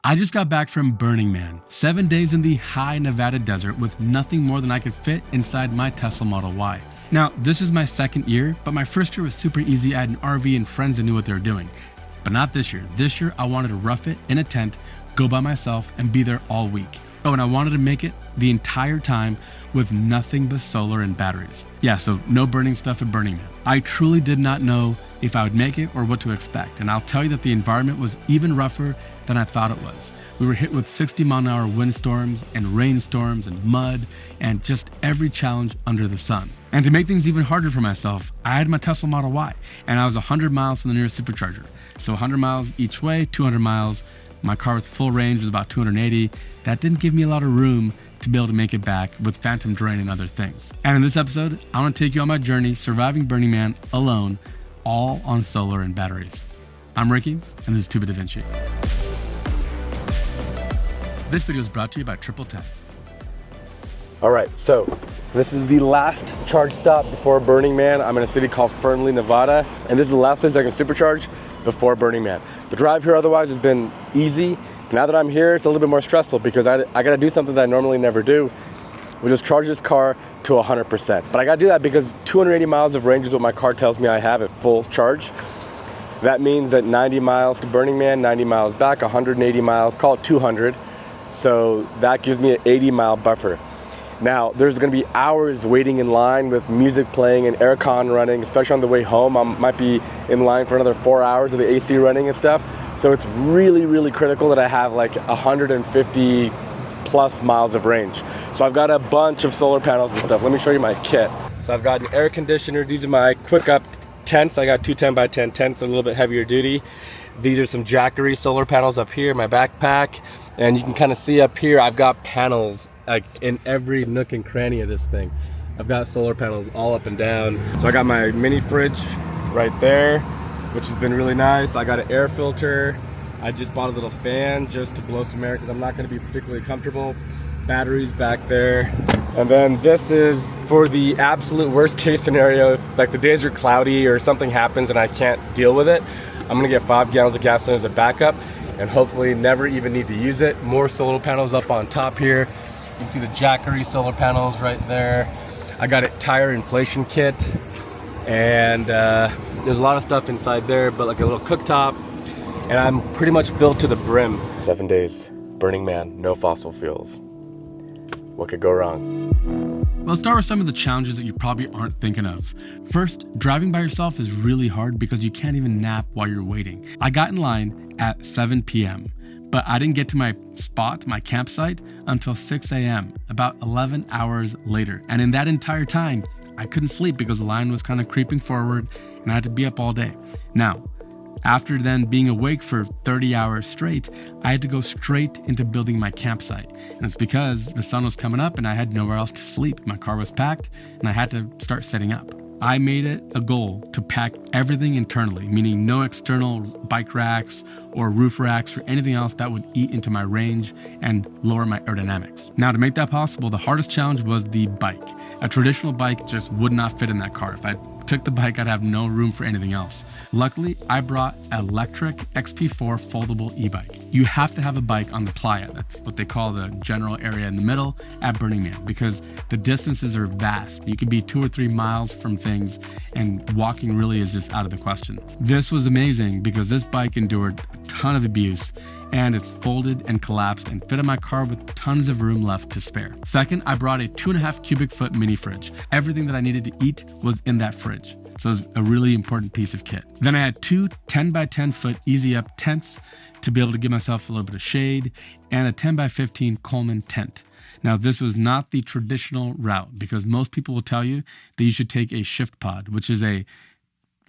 I just got back from Burning Man, 7 days in the high Nevada desert with nothing more than I could fit inside my Tesla Model Y. Now, this is my second year, but my first year was super easy. I had an RV and friends that knew what they were doing. But not this year. This year, I wanted to rough it in a tent, go by myself, and be there all week. Oh, and I wanted to make it the entire time with nothing but solar and batteries. Yeah, so no burning stuff at Burning Man. I truly did not know if I would make it or what to expect. And I'll tell you that the environment was even rougher than I thought it was. We were hit with 60-mile-an-hour windstorms and rainstorms and mud and just every challenge under the sun. And to make things even harder for myself, I had my Tesla Model Y and I was 100 miles from the nearest Supercharger. So 100 miles each way, 200 miles. My car with full range was about 280. That didn't give me a lot of room to be able to make it back with phantom drain and other things. And in this episode, I want to take you on my journey surviving Burning Man alone, all on solar and batteries. I'm Ricky, and this is Tuba Da Vinci. This video is brought to you by Triple Tap. All right, so this is the last charge stop before Burning Man. I'm in a city called Fernley, Nevada, and this is the last place I can supercharge before Burning Man. The drive here otherwise has been easy. Now that I'm here, it's a little bit more stressful because I gotta do something that I normally never do. We just charge this car to 100%. But I gotta do that because 280 miles of range is what my car tells me I have at full charge. That means that 90 miles to Burning Man, 90 miles back, 180 miles, call it 200. So that gives me an 80-mile buffer. Now, there's gonna be hours waiting in line with music playing and aircon running, especially on the way home. I might be in line for another 4 hours of the AC running and stuff. So it's really, really critical that I have like 150 plus miles of range. So I've got a bunch of solar panels and stuff. Let me show you my kit. So I've got an air conditioner. These are my quick up tents. I got two 10x10 tents, a little bit heavier duty. These are some Jackery solar panels up here, my backpack. And you can kind of see up here, I've got panels like in every nook and cranny of this thing. I've got solar panels all up and down. So I got my mini fridge right there, which has been really nice. I got an air filter. I just bought a little fan just to blow some air because I'm not gonna be particularly comfortable. Batteries back there. And then this is for the absolute worst case scenario. If like the days are cloudy or something happens and I can't deal with it, I'm gonna get 5 gallons of gasoline as a backup and hopefully never even need to use it. More solar panels up on top here. You can see the Jackery solar panels right there. I got a tire inflation kit and there's a lot of stuff inside there, but like a little cooktop, and I'm pretty much filled to the brim. 7 days, Burning Man, no fossil fuels. What could go wrong? Let's start with some of the challenges that you probably aren't thinking of. First, driving by yourself is really hard because you can't even nap while you're waiting. I got in line at 7 p.m., but I didn't get to my spot, my campsite, until 6 a.m., about 11 hours later. And in that entire time, I couldn't sleep because the line was kind of creeping forward and I had to be up all day. Now, after then being awake for 30 hours straight, I had to go straight into building my campsite. And it's because the sun was coming up and I had nowhere else to sleep. My car was packed and I had to start setting up. I made it a goal to pack everything internally, meaning no external bike racks or roof racks or anything else that would eat into my range and lower my aerodynamics. Now, to make that possible, the hardest challenge was the bike. A traditional bike just would not fit in that car. If I took the bike, I'd have no room for anything else. Luckily, I brought an electric XP4 foldable e-bike. You have to have a bike on the playa. That's what they call the general area in the middle at Burning Man because the distances are vast. You could be 2 or 3 miles from things and walking really is just out of the question. This was amazing because this bike endured a ton of abuse and it's folded and collapsed and fit in my car with tons of room left to spare. Second, I brought a 2.5 cubic foot mini fridge. Everything that I needed to eat was in that fridge. So it was a really important piece of kit. Then I had 2 10x10 foot easy up tents to be able to give myself a little bit of shade and a 10x15 Coleman tent. Now, this was not the traditional route because most people will tell you that you should take a shift pod, which is a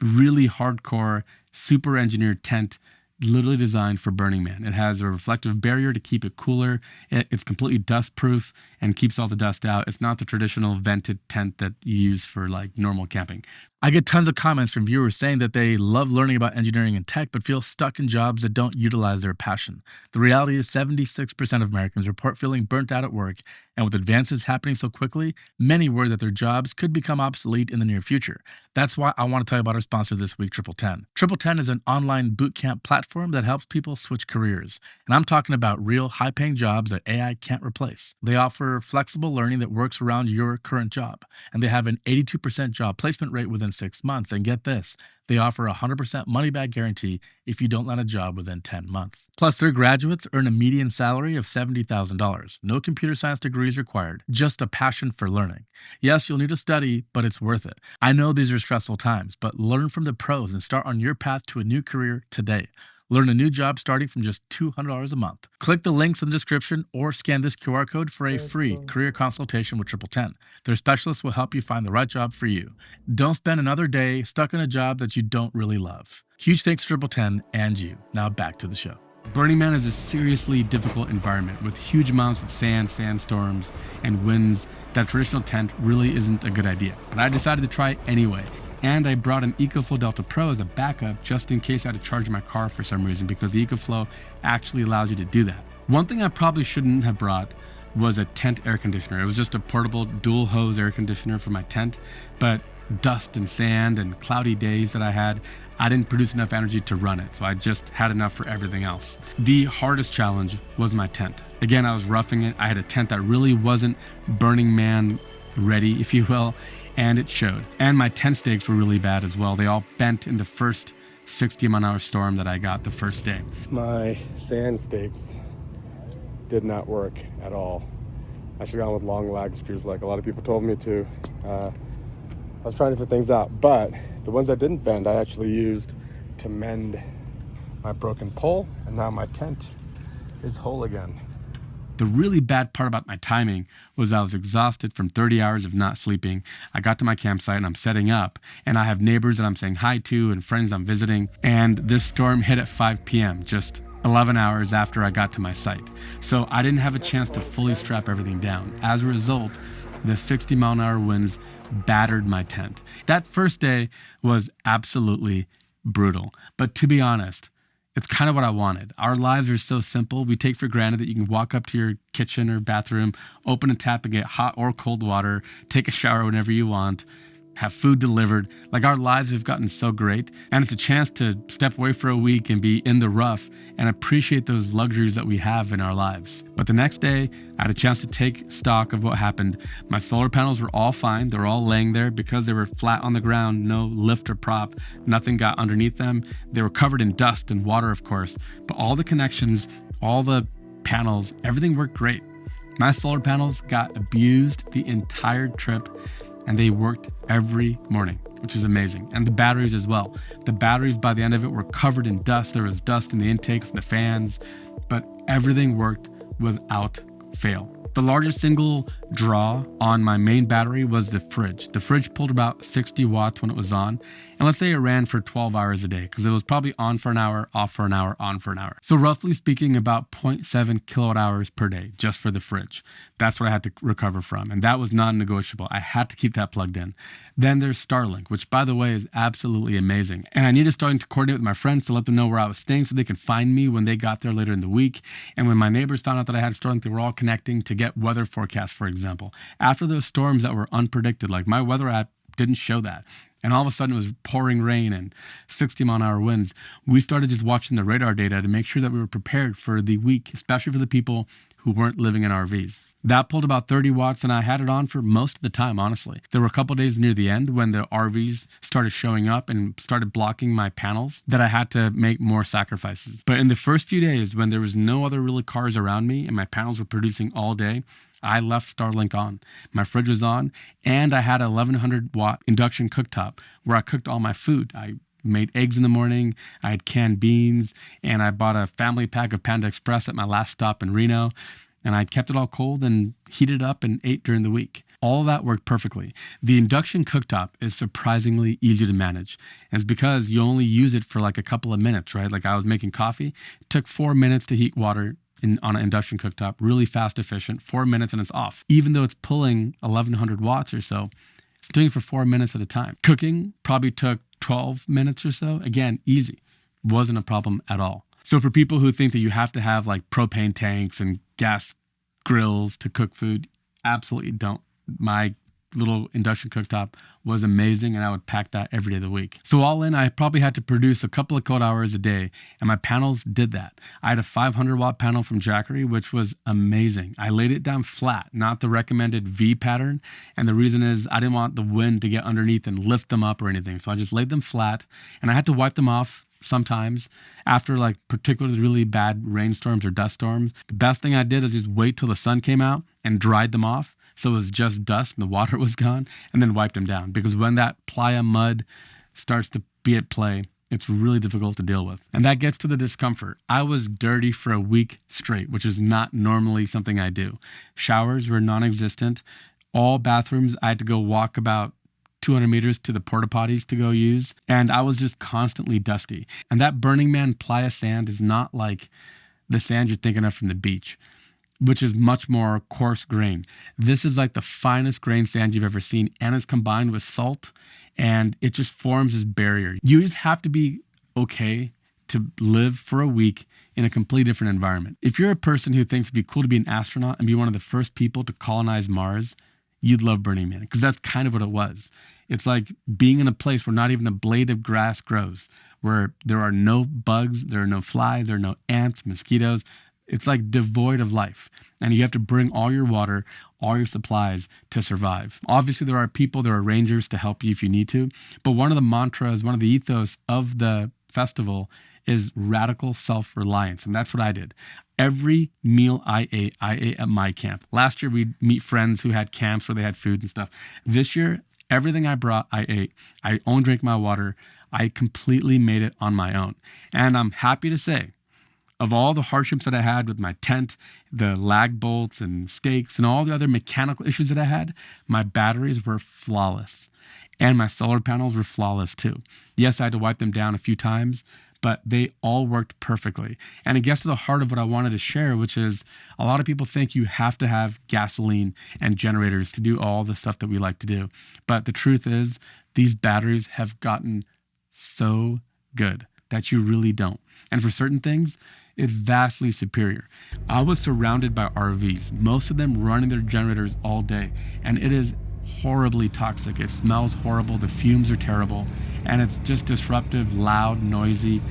really hardcore, super engineered tent literally designed for Burning Man. It has a reflective barrier to keep it cooler. It's completely dust proof and keeps all the dust out. It's not the traditional vented tent that you use for like normal camping. I get tons of comments from viewers saying that they love learning about engineering and tech, but feel stuck in jobs that don't utilize their passion. The reality is 76% of Americans report feeling burnt out at work, and with advances happening so quickly, many worry that their jobs could become obsolete in the near future. That's why I want to tell you about our sponsor this week, Triple 10. Triple 10 is an online bootcamp platform that helps people switch careers. And I'm talking about real high-paying jobs that AI can't replace. They offer flexible learning that works around your current job. And they have an 82% job placement rate within 6 months. And get this, they offer a 100% money-back guarantee if you don't land a job within 10 months. Plus, their graduates earn a median salary of $70,000. No computer science degrees required, just a passion for learning. Yes, you'll need to study, but it's worth it. I know these are stressful times, but learn from the pros and start on your path to a new career today. Learn a new job starting from just $200 a month. Click the links in the description or scan this QR code for a free career consultation with Triple 10. Their specialists will help you find the right job for you. Don't spend another day stuck in a job that you don't really love. Huge thanks to Triple 10 and you. Now back to the show. Burning Man is a seriously difficult environment with huge amounts of sand, sandstorms, and winds that a traditional tent really isn't a good idea. But I decided to try it anyway. And I brought an EcoFlow Delta Pro as a backup just in case I had to charge my car for some reason, because the EcoFlow actually allows you to do that. One thing I probably shouldn't have brought was a tent air conditioner. It was just a portable dual hose air conditioner for my tent, but dust and sand and cloudy days that I didn't produce enough energy to run it, so I just had enough for everything else. The hardest challenge was my tent. Again, I was roughing it. I had a tent that really wasn't Burning Man ready, if you will, and it showed. And my tent stakes were really bad as well. They all bent in the first 60-mile-an-hour storm that I got the first day. My sand stakes did not work at all. I should have gone with long lag screws like a lot of people told me to. I was trying to fit things out, but the ones that didn't bend I actually used to mend my broken pole, and now my tent is whole again. The really bad part about my timing was I was exhausted from 30 hours of not sleeping. I got to my campsite and I'm setting up, and I have neighbors that I'm saying hi to and friends I'm visiting, and this storm hit at 5 p.m., just 11 hours after I got to my site. So I didn't have a chance to fully strap everything down. As a result, the 60-mile-an-hour winds battered my tent. That first day was absolutely brutal, but to be honest, it's kind of what I wanted. Our lives are so simple. We take for granted that you can walk up to your kitchen or bathroom, open a tap and get hot or cold water, take a shower whenever you want, have food delivered. Like, our lives have gotten so great, and it's a chance to step away for a week and be in the rough and appreciate those luxuries that we have in our lives. But the next day, I had a chance to take stock of what happened. My solar panels were all fine. They were all laying there because they were flat on the ground, no lift or prop, nothing got underneath them. They were covered in dust and water, of course, but all the connections, all the panels, everything worked great. My solar panels got abused the entire trip, and they worked every morning, which was amazing. And the batteries as well. The batteries, by the end of it, were covered in dust. There was dust in the intakes and the fans, but everything worked without fail. The largest single draw on my main battery was the fridge. The fridge pulled about 60 watts when it was on. And let's say it ran for 12 hours a day, because it was probably on for an hour, off for an hour, on for an hour. So roughly speaking, about 0.7 kilowatt hours per day just for the fridge. That's what I had to recover from. And that was non-negotiable. I had to keep that plugged in. Then there's Starlink, which, by the way, is absolutely amazing. And I needed starting to coordinate with my friends to let them know where I was staying so they could find me when they got there later in the week. And when my neighbors found out that I had Starlink, they were all connecting to get weather forecasts, for example. After those storms that were unpredicted, like my weather app didn't show that, and all of a sudden it was pouring rain and 60-mile-an-hour winds, we started just watching the radar data to make sure that we were prepared for the week, especially for the people who weren't living in RVs. That pulled about 30 watts, and I had it on for most of the time, honestly. There were a couple days near the end when the RVs started showing up and started blocking my panels that I had to make more sacrifices. But in the first few days, when there was no other really cars around me and my panels were producing all day, I left Starlink on. My fridge was on, and I had a 1100 watt induction cooktop where I cooked all my food. I made eggs in the morning, I had canned beans, and I bought a family pack of Panda Express at my last stop in Reno, and I kept it all cold and heated up and ate during the week. All of that worked perfectly. The induction cooktop is surprisingly easy to manage. And it's because you only use it for like a couple of minutes, right? Like, I was making coffee. It took 4 minutes to heat water on an induction cooktop, really fast, efficient, 4 minutes and it's off. Even though it's pulling 1100 watts or so, doing it for 4 minutes at a time. Cooking probably took 12 minutes or so. Again, easy. Wasn't a problem at all. So for people who think that you have to have like propane tanks and gas grills to cook food, absolutely don't. My little induction cooktop was amazing, and I would pack that every day of the week. So all in, I probably had to produce a couple of kilowatt hours a day, and my panels did that. I had a 500 watt panel from Jackery, which was amazing. I laid it down flat, not the recommended V pattern, and the reason is I didn't want the wind to get underneath and lift them up or anything, so I just laid them flat, and I had to wipe them off sometimes after like particularly really bad rainstorms or dust storms. The best thing I did is just wait till the sun came out and dried them off. So it was just dust and the water was gone, and then wiped them down. Because when that playa mud starts to be at play, it's really difficult to deal with. And that gets to the discomfort. I was dirty for a week straight, which is not normally something I do. Showers were non-existent. All bathrooms, I had to go walk about 200 meters to the porta potties to go use. And I was just constantly dusty. And that Burning Man playa sand is not like the sand you're thinking of from the beach, which is much more coarse grain. This is like the finest grain sand you've ever seen, and it's combined with salt, and it just forms this barrier. You just have to be okay to live for a week in a completely different environment. If you're a person who thinks it'd be cool to be an astronaut and be one of the first people to colonize Mars, you'd love Burning Man, because that's kind of what it was. It's like being in a place where not even a blade of grass grows, where there are no bugs, there are no flies, there are no ants, mosquitoes. It's like devoid of life. And you have to bring all your water, all your supplies to survive. Obviously, there are people, there are rangers to help you if you need to. But one of the mantras, one of the ethos of the festival is radical self-reliance. And that's what I did. Every meal I ate at my camp. Last year, we'd meet friends who had camps where they had food and stuff. This year, everything I brought, I ate. I only drank my water. I completely made it on my own. And I'm happy to say, of all the hardships that I had with my tent, the lag bolts and stakes and all the other mechanical issues that I had, my batteries were flawless. And my solar panels were flawless too. Yes, I had to wipe them down a few times, but they all worked perfectly. And it gets to the heart of what I wanted to share, which is a lot of people think you have to have gasoline and generators to do all the stuff that we like to do. But the truth is, these batteries have gotten so good that you really don't. And for certain things, it's vastly superior. I was surrounded by RVs, most of them running their generators all day, and it is horribly toxic. It smells horrible, the fumes are terrible, and it's just disruptive, loud, noisy.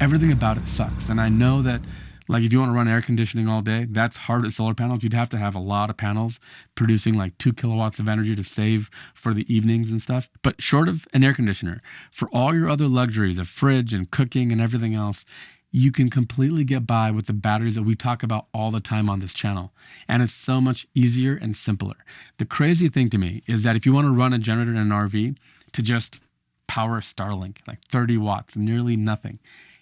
Everything about it sucks. And I know that, like, if you want to run air conditioning all day, that's hard with solar panels. You'd have to have a lot of panels producing like 2 kilowatts of energy to save for the evenings and stuff. But short of an air conditioner, for all your other luxuries of fridge and cooking and everything else, you can completely get by with the batteries that we talk about all the time on this channel. And it's so much easier and simpler. The crazy thing to me is that if you want to run a generator in an RV to just power Starlink, like 30 watts, nearly nothing,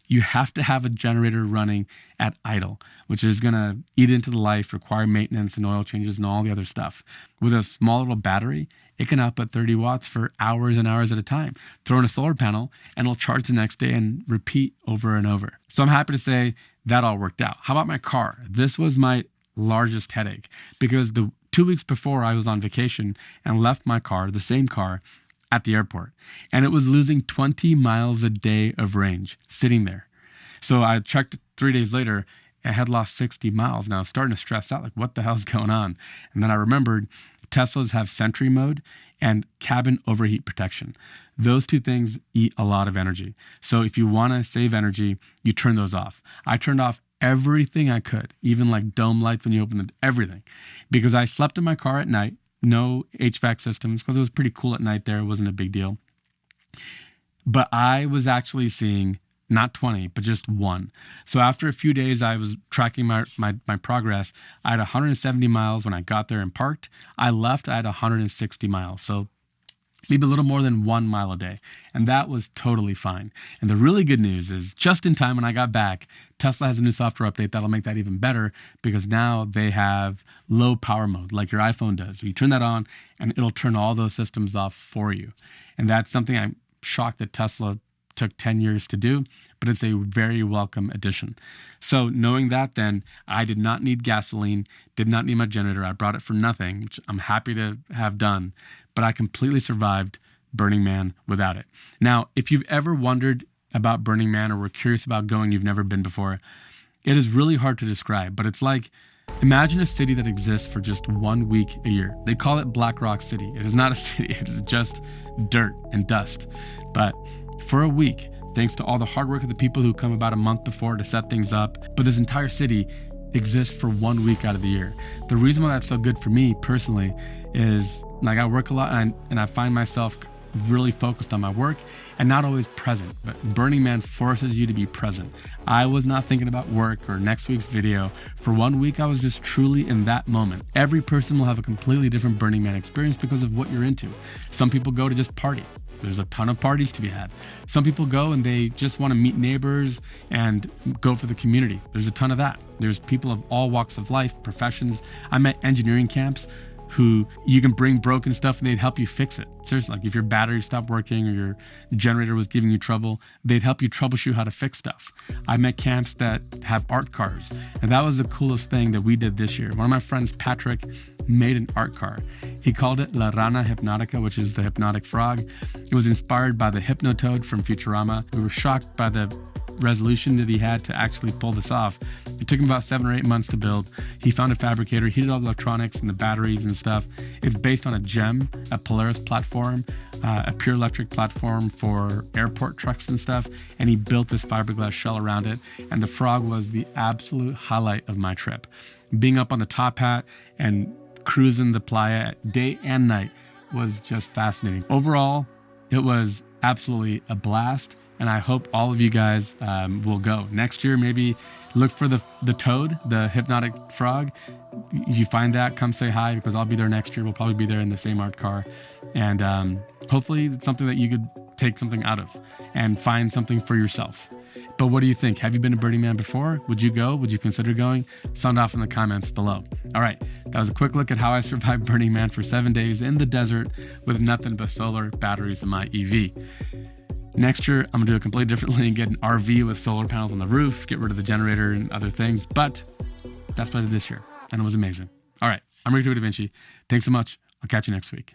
you have to have a generator running at idle, which is going to eat into the life, require maintenance and oil changes and all the other stuff. With a small little battery, it can output 30 watts for hours and hours at a time. Throw in a solar panel and it'll charge the next day and repeat over and over. So I'm happy to say that all worked out. How about my car? This was my largest headache because the 2 weeks before I was on vacation and left my car, the same car, at the airport, and it was losing 20 miles a day of range sitting there. So I checked 3 days later, I had lost 60 miles. Now I was starting to stress out, like, what the hell's going on? And then I remembered Teslas have Sentry mode and cabin overheat protection. Those two things eat a lot of energy. So if you want to save energy, you turn those off. I turned off everything I could, even like dome lights when you open everything, because I slept in my car at night. No HVAC systems, because it was pretty cool at night there. It wasn't a big deal. But I was actually seeing not 20, but just 1. So after a few days, I was tracking my progress. I had 170 miles when I got there and parked. I left, I had 160 miles. So maybe a little more than 1 mile a day. And that was totally fine. And the really good news is just in time when I got back, Tesla has a new software update that'll make that even better, because now they have low power mode like your iPhone does. You turn that on and it'll turn all those systems off for you. And that's something I'm shocked that Tesla took 10 years to do, but it's a very welcome addition. So knowing that, then I did not need gasoline, did not need my generator. I brought it for nothing, which I'm happy to have done, but I completely survived Burning Man without it. Now, if you've ever wondered about Burning Man or were curious about going, you've never been before, it is really hard to describe, but it's like, imagine a city that exists for just 1 week a year. They call it Black Rock City. It is not a city, it is just dirt and dust. But for a week, thanks to all the hard work of the people who come about a month before to set things up, but this entire city exists for 1 week out of the year. The reason why that's so good for me personally is like I work a lot and I find myself really focused on my work and not always present, but Burning Man forces you to be present. I was not thinking about work or next week's video. For 1 week, I was just truly in that moment. Every person will have a completely different Burning Man experience because of what you're into. Some people go to just party. There's a ton of parties to be had. Some people go and they just want to meet neighbors and go for the community. There's a ton of that. There's people of all walks of life, professions. I'm at engineering camps who you can bring broken stuff and they'd help you fix it. Seriously, like if your battery stopped working or your generator was giving you trouble, they'd help you troubleshoot how to fix stuff. I met camps that have art cars, and that was the coolest thing that we did this year. One of my friends, Patrick, made an art car. He called it La Rana Hypnotica, which is the hypnotic frog. It was inspired by the Hypnotoad from Futurama. We were shocked by the resolution that he had to actually pull this off. It took him about 7 or 8 months to build. He found a fabricator. He did all the electronics and the batteries and stuff. It's based on a GEM, a Polaris platform, a pure electric platform for airport trucks and stuff. And he built this fiberglass shell around it. And the frog was the absolute highlight of my trip. Being up on the top hat and cruising the playa day and night was just fascinating. Overall, it was absolutely a blast. And I hope all of you guys will go. Next year, maybe look for the toad, the hypnotic frog. If you find that, come say hi because I'll be there next year. We'll probably be there in the same art car. And hopefully it's something that you could take something out of and find something for yourself. But what do you think? Have you been to Burning Man before? Would you go? Would you consider going? Sound off in the comments below. All right, that was a quick look at how I survived Burning Man for 7 days in the desert with nothing but solar batteries in my EV. Next year, I'm gonna do it completely differently and get an RV with solar panels on the roof, get rid of the generator and other things. But that's what I did this year, and it was amazing. All right, I'm Rick with Vinci. Thanks so much. I'll catch you next week.